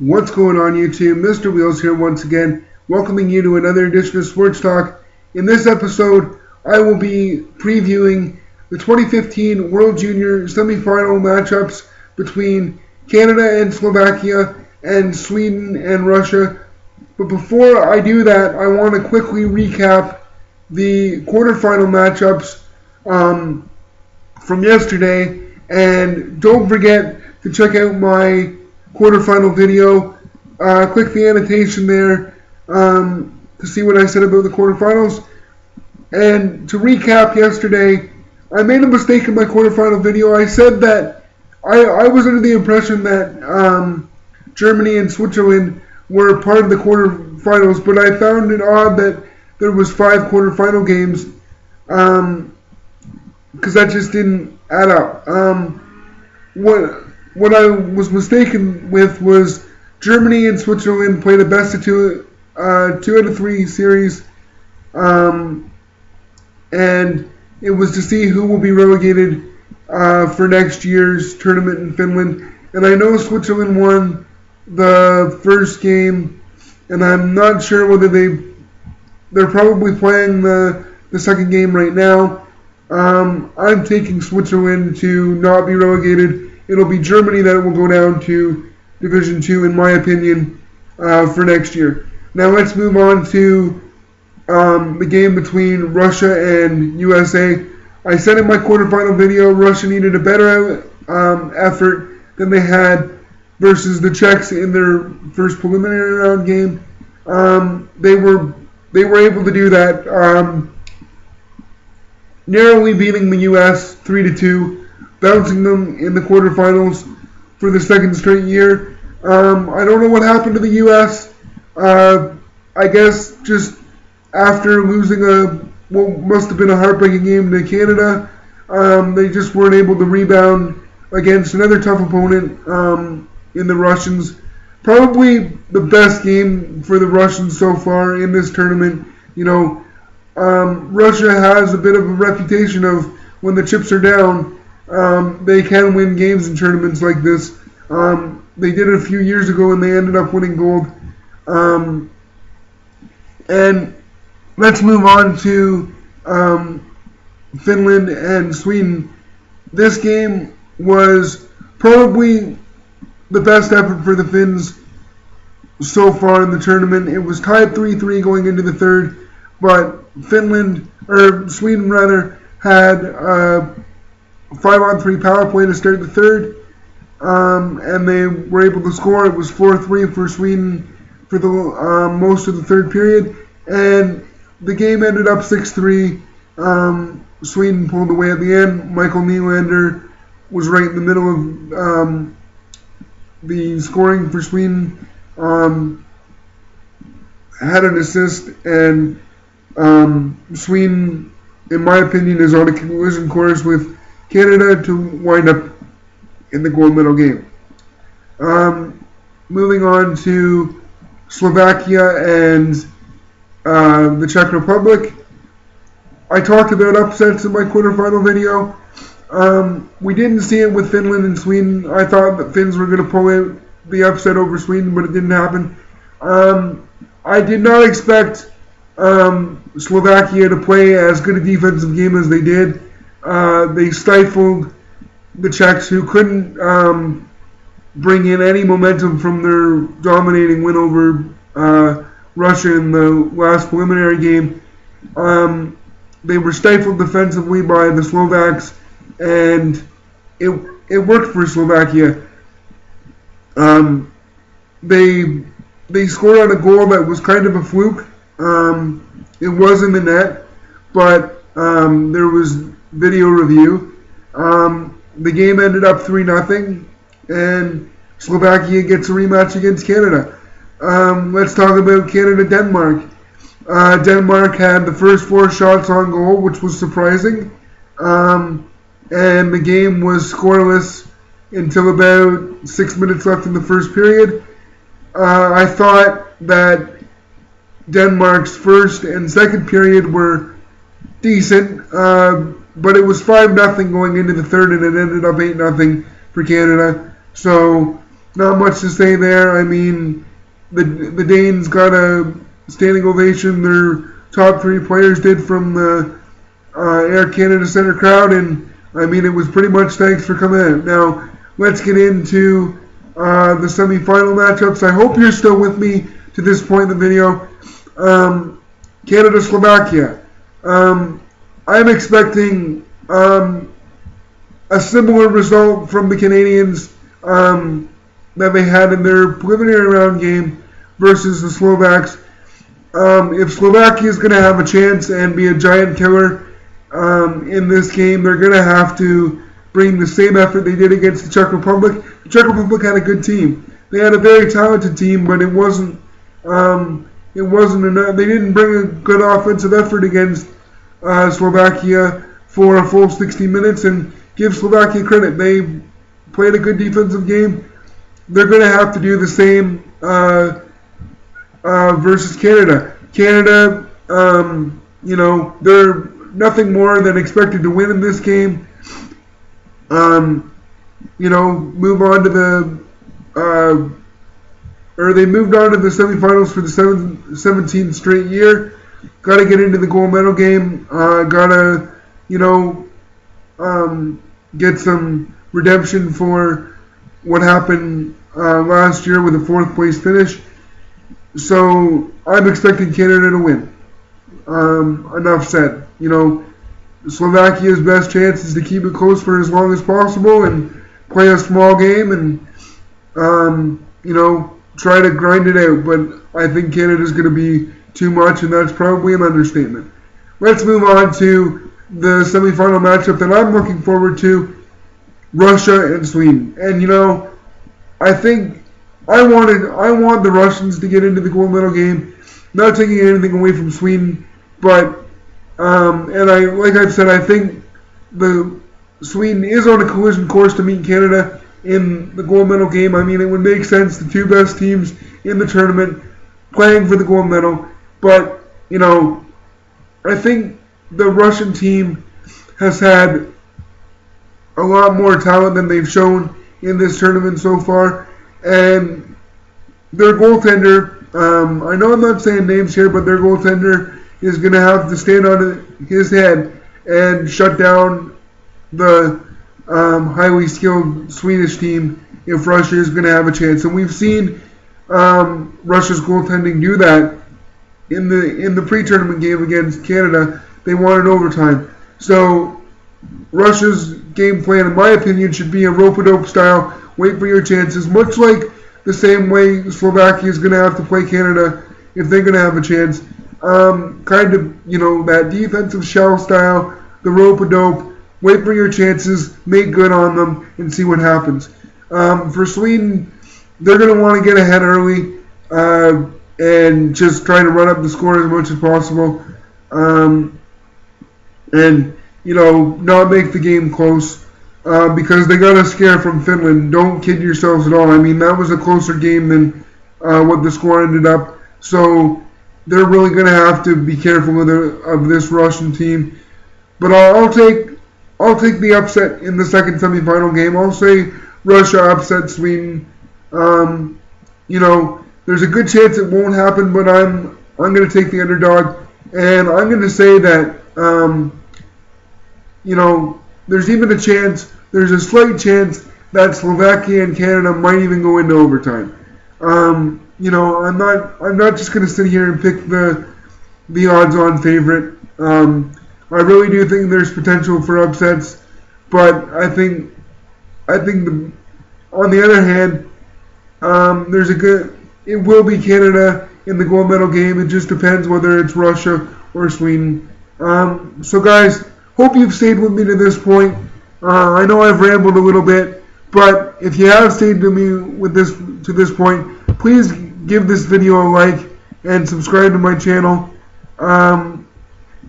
What's going on YouTube? Mr. Wheels here once again, welcoming you to another edition of Sports Talk. In this episode, I will be previewing the 2015 World Junior semifinal matchups between Canada and Slovakia and Sweden and Russia. But before I do that, I want to quickly recap the quarterfinal matchups from yesterday. And don't forget to check out my quarterfinal video. Click the annotation there to see what I said about the quarterfinals. And to recap yesterday, I made a mistake in my quarterfinal video. I said that I was under the impression that Germany and Switzerland were part of the quarterfinals, but I found it odd that there was 5 quarterfinal games because that just didn't add up. What I was mistaken with was Germany and Switzerland played a best of 2 out of 3 series, and it was to see who will be relegated for next year's tournament in Finland. And I know Switzerland won the first game, and I'm not sure whether they're probably playing the second game right now. I'm taking Switzerland to not be relegated. It'll be Germany that will go down to Division 2, in my opinion, for next year. Now let's move on to the game between Russia and USA. I said in my quarterfinal video, Russia needed a better effort than they had versus the Czechs in their first preliminary round game. They were able to do that, narrowly beating the US 3-2. Bouncing them in the quarterfinals for the second straight year. I don't know what happened to the U.S. I guess just after losing what must have been a heartbreaking game to Canada, they just weren't able to rebound against another tough opponent in the Russians. Probably the best game for the Russians so far in this tournament. You know, Russia has a bit of a reputation of when the chips are down, they can win games in tournaments like this. They did it a few years ago and they ended up winning gold. And let's move on to Finland and Sweden. This game was probably the best effort for the Finns so far in the tournament. It was tied 3-3 going into the third, but Sweden had a 5-on-3 power play to start the third, and they were able to score. It was 4-3 for Sweden for the most of the third period, and the game ended up 6-3. Sweden pulled away at the end. Michael Nylander was right in the middle of the scoring for Sweden. Had an assist, and Sweden, in my opinion, is on a collision course with Canada to wind up in the gold medal game. Moving on to Slovakia and the Czech Republic. I talked about upsets in my quarterfinal video. We didn't see it with Finland and Sweden. I thought that Finns were going to pull out the upset over Sweden, but it didn't happen. I did not expect Slovakia to play as good a defensive game as they did. They stifled the Czechs, who couldn't bring in any momentum from their dominating win over Russia in the last preliminary game. They were stifled defensively by the Slovaks, and it worked for Slovakia. They scored on a goal that was kind of a fluke. It was in the net, but there was video review. The game ended up 3-0, and Slovakia gets a rematch against Canada. Let's talk about Canada-Denmark. Denmark had the first 4 shots on goal, which was surprising, and the game was scoreless until about 6 minutes left in the first period. I thought that Denmark's first and second period were decent, but it was 5-0 going into the third, and it ended up 8-0 for Canada. So not much to say there. I mean, the Danes got a standing ovation. Their top 3 players did from the Air Canada Centre crowd, and I mean, it was pretty much thanks for coming in. Now, let's get into the semi-final matchups. I hope you're still with me to this point in the video. Canada-Slovakia. I'm expecting a similar result from the Canadians that they had in their preliminary round game versus the Slovaks. If Slovakia is going to have a chance and be a giant killer in this game, they're going to have to bring the same effort they did against the Czech Republic. The Czech Republic had a good team. They had a very talented team, but it wasn't enough. They didn't bring a good offensive effort against Slovakia for a full 60 minutes, and give Slovakia credit. They played a good defensive game. They're going to have to do the same versus Canada. Canada, they're nothing more than expected to win in this game. Move on to they moved on to the semifinals for the 17th straight year. Got to get into the gold medal game. Got to, get some redemption for what happened last year with a 4th place finish. So I'm expecting Canada to win. Enough said. Slovakia's best chance is to keep it close for as long as possible and play a small game and, try to grind it out. But I think Canada's going to be too much, and that's probably an understatement. Let's move on to the semifinal matchup that I'm looking forward to, Russia and Sweden. And I think I want the Russians to get into the gold medal game. Not taking anything away from Sweden, but like I've said, I think the Sweden is on a collision course to meet Canada in the gold medal game. I mean, it would make sense, the 2 best teams in the tournament playing for the gold medal. But I think the Russian team has had a lot more talent than they've shown in this tournament so far. And their goaltender, I know I'm not saying names here, but their goaltender is going to have to stand on his head and shut down the highly skilled Swedish team if Russia is going to have a chance. And we've seen Russia's goaltending do that in the pre-tournament game against Canada. They won in overtime. So Russia's game plan, in my opinion, should be a rope-a-dope style. Wait for your chances, much like the same way Slovakia is going to have to play Canada if they're going to have a chance. That defensive shell style, the rope-a-dope. Wait for your chances, make good on them, and see what happens. For Sweden, they're going to want to get ahead early and just try to run up the score as much as possible. Not make the game close because they got a scare from Finland. Don't kid yourselves at all. I mean, that was a closer game than what the score ended up. So they're really going to have to be careful of this Russian team. But I'll take the upset in the second semifinal game. I'll say Russia upset Sweden. There's a good chance it won't happen, but I'm going to take the underdog, and I'm going to say that there's even a chance, there's a slight chance that Slovakia and Canada might even go into overtime. I'm not just going to sit here and pick the odds-on favorite. I really do think there's potential for upsets, but I think on the other hand, it will be Canada in the gold medal game. It just depends whether it's Russia or Sweden. So guys, hope you've stayed with me to this point. I know I've rambled a little bit, but if you have stayed with me to this point, please give this video a like and subscribe to my channel.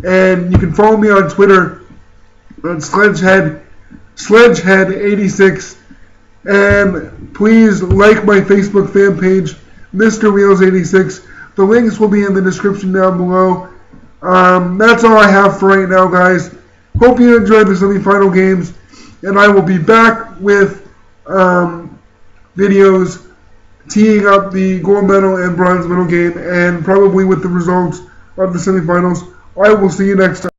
And you can follow me on Twitter at Sledgehead86. And please like my Facebook fan page, Mr. Wheels86. The links will be in the description down below. That's all I have for right now, guys. Hope you enjoyed the semifinal games, and I will be back with videos teeing up the gold medal and bronze medal game, and probably with the results of the semifinals. I will see you next time.